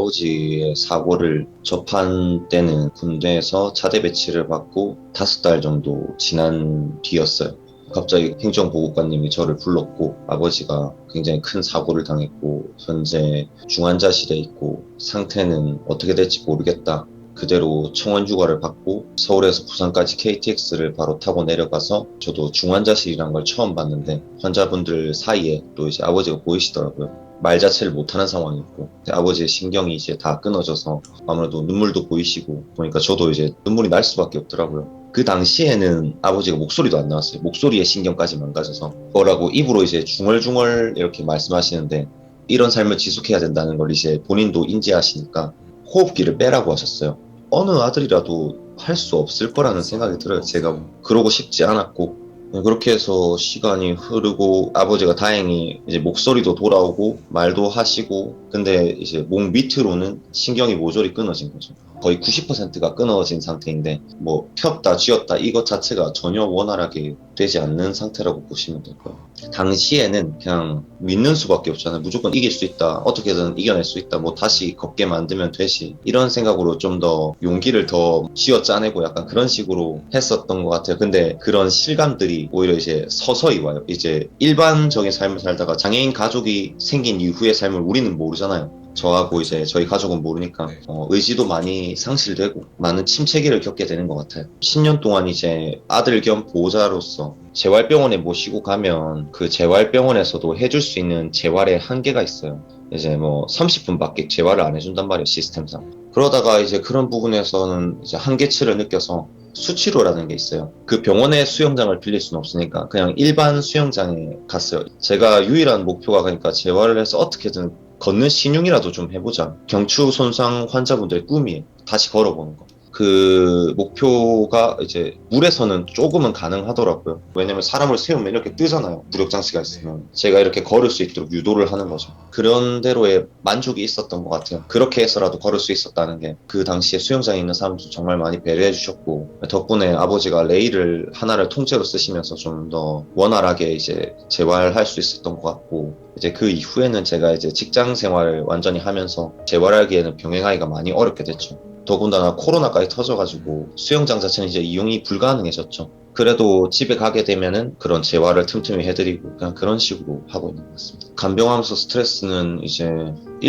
아버지의 사고를 접한 때는 군대에서 차대 배치를 받고 5달 정도 지난 뒤였어요. 갑자기 행정보고관님이 저를 불렀고 아버지가 굉장히 큰 사고를 당했고 현재 중환자실에 있고 상태는 어떻게 될지 모르겠다. 그대로 청원 휴가를 받고 서울에서 부산까지 KTX를 바로 타고 내려가서 저도 중환자실이란 걸 처음 봤는데 환자분들 사이에 또 이제 아버지가 보이시더라고요. 말 자체를 못하는 상황이었고 아버지의 신경이 이제 다 끊어져서 아무래도 눈물도 보이시고 보니까 저도 이제 눈물이 날 수밖에 없더라고요. 그 당시에는 아버지가 목소리도 안 나왔어요. 목소리의 신경까지 망가져서 뭐라고 입으로 이제 중얼중얼 이렇게 말씀하시는데 이런 삶을 지속해야 된다는 걸 이제 본인도 인지하시니까 호흡기를 빼라고 하셨어요. 어느 아들이라도 할 수 없을 거라는 생각이 들어요. 제가 그러고 싶지 않았고 그렇게 해서 시간이 흐르고 아버지가 다행히 이제 목소리도 돌아오고 말도 하시고 근데 이제 목 밑으로는 신경이 모조리 끊어진 거죠. 거의 90%가 끊어진 상태인데 뭐 폈다 쥐었다 이것 자체가 전혀 원활하게 되지 않는 상태라고 보시면 될 거예요. 당시에는 그냥 믿는 수밖에 없잖아요. 무조건 이길 수 있다. 어떻게든 이겨낼 수 있다. 뭐 다시 걷게 만들면 되지. 이런 생각으로 좀 더 용기를 더 쥐어짜내고 약간 그런 식으로 했었던 것 같아요. 근데 그런 실감들이 오히려 이제 서서히 와요. 이제 일반적인 삶을 살다가 장애인 가족이 생긴 이후의 삶을 우리는 모르잖아요. 저하고 이제 저희 가족은 모르니까 의지도 많이 상실되고 많은 침체기를 겪게 되는 것 같아요. 10년 동안 이제 아들 겸 보호자로서 재활병원에 모시고 가면 그 재활병원에서도 해줄 수 있는 재활의 한계가 있어요. 이제 뭐 30분밖에 재활을 안 해준단 말이에요, 시스템상. 그러다가 이제 그런 부분에서는 이제 한계치를 느껴서 수치료라는 게 있어요. 그 병원의 수영장을 빌릴 수는 없으니까 그냥 일반 수영장에 갔어요. 제가 유일한 목표가 그러니까 재활을 해서 어떻게든 걷는 신용이라도 좀 해보자. 경추 손상 환자분들의 꿈이에요. 다시 걸어보는 거. 그 목표가 이제 물에서는 조금은 가능하더라고요. 왜냐면 사람을 세우면 이렇게 뜨잖아요. 무력장치가 있으면. 제가 이렇게 걸을 수 있도록 유도를 하는 거죠. 그런 대로의 만족이 있었던 것 같아요. 그렇게 해서라도 걸을 수 있었다는 게 그 당시에 수영장에 있는 사람들 정말 많이 배려해 주셨고 덕분에 아버지가 레일을 하나를 통째로 쓰시면서 좀 더 원활하게 이제 재활할 수 있었던 것 같고 이제 그 이후에는 제가 이제 직장 생활을 완전히 하면서 재활하기에는 병행하기가 많이 어렵게 됐죠. 더군다나 코로나까지 터져가지고 수영장 자체는 이제 이용이 불가능해졌죠. 그래도 집에 가게 되면은 그런 재활을 틈틈이 해드리고 그냥 그런 식으로 하고 있는 것 같습니다. 간병하면서 스트레스는 이제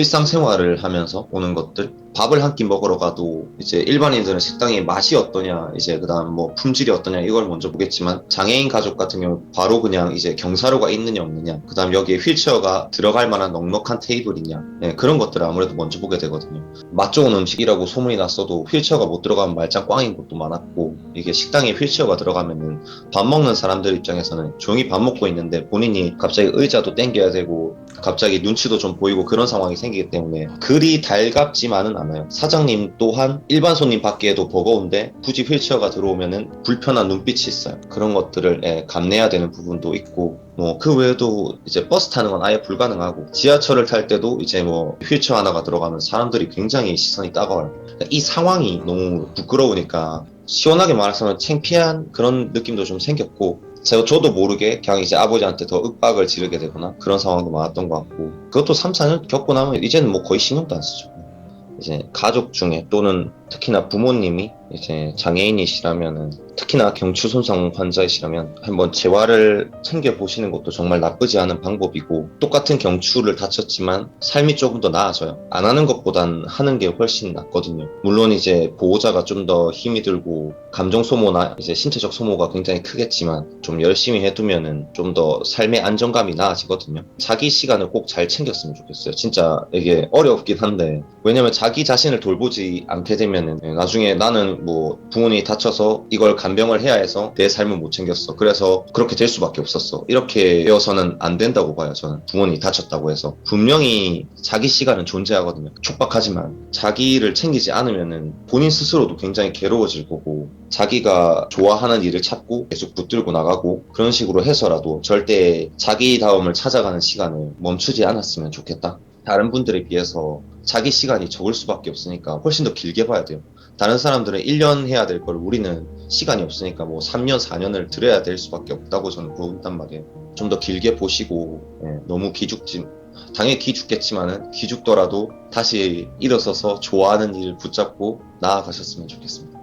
일상생활을 하면서 오는 것들 밥을 한 끼 먹으러 가도 이제 일반인들은 식당의 맛이 어떠냐 이제 그다음 뭐 품질이 어떠냐 이걸 먼저 보겠지만 장애인 가족 같은 경우 바로 그냥 이제 경사로가 있느냐 없느냐 그다음 여기에 휠체어가 들어갈 만한 넉넉한 테이블이냐 네, 그런 것들을 아무래도 먼저 보게 되거든요. 맛 좋은 음식이라고 소문이 났어도 휠체어가 못 들어가면 말짱 꽝인 곳도 많았고 이게 식당에 휠체어가 들어가면은 밥 먹는 사람들 입장에서는 조용히 밥 먹고 있는데 본인이 갑자기 의자도 당겨야 되고 갑자기 눈치도 좀 보이고 그런 상황이 생기기 때문에 그리 달갑지만은 않아요. 사장님 또한 일반 손님 받기에도 버거운데 굳이 휠체어가 들어오면은 불편한 눈빛이 있어요. 그런 것들을 감내해야 되는 부분도 있고 뭐 그 외에도 이제 버스 타는 건 아예 불가능하고 지하철을 탈 때도 이제 뭐 휠체어 하나가 들어가면 사람들이 굉장히 시선이 따가워요. 이 상황이 너무 부끄러우니까 시원하게 말해서 창피한 그런 느낌도 좀 생겼고 저도 모르게 그냥 이제 아버지한테 더 윽박을 지르게 되거나 그런 상황도 많았던 것 같고 그것도 3, 4년 겪고 나면 이제는 뭐 거의 신경도 안 쓰죠. 이제 가족 중에 또는 특히나 부모님이 이제 장애인이시라면은 특히나 경추 손상 환자이시라면 한번 재활을 챙겨보시는 것도 정말 나쁘지 않은 방법이고 똑같은 경추를 다쳤지만 삶이 조금 더 나아져요. 안 하는 것보단 하는 게 훨씬 낫거든요. 물론 이제 보호자가 좀 더 힘이 들고 감정 소모나 이제 신체적 소모가 굉장히 크겠지만 좀 열심히 해두면은 좀 더 삶의 안정감이 나아지거든요. 자기 시간을 꼭 잘 챙겼으면 좋겠어요. 진짜 이게 어렵긴 한데 왜냐면 자기 자신을 돌보지 않게 되면은 나중에 나는 뭐 부모님이 다쳐서 이걸 간병을 해야 해서 내 삶을 못 챙겼어. 그래서 그렇게 될 수밖에 없었어. 이렇게 되어서는 안 된다고 봐요. 저는 부모님이 다쳤다고 해서 분명히 자기 시간은 존재하거든요. 촉박하지만 자기를 챙기지 않으면은 본인 스스로도 굉장히 괴로워질 거고 자기가 좋아하는 일을 찾고 계속 붙들고 나가고 그런 식으로 해서라도 절대 자기다움을 찾아가는 시간을 멈추지 않았으면 좋겠다. 다른 분들에 비해서 자기 시간이 적을 수밖에 없으니까 훨씬 더 길게 봐야 돼요. 다른 사람들은 1년 해야 될 걸 우리는 시간이 없으니까 뭐 3년, 4년을 들여야 될 수밖에 없다고 저는 본단 말이에요. 좀 더 길게 보시고, 너무 당연히 기죽겠지만은 기죽더라도 다시 일어서서 좋아하는 일을 붙잡고 나아가셨으면 좋겠습니다.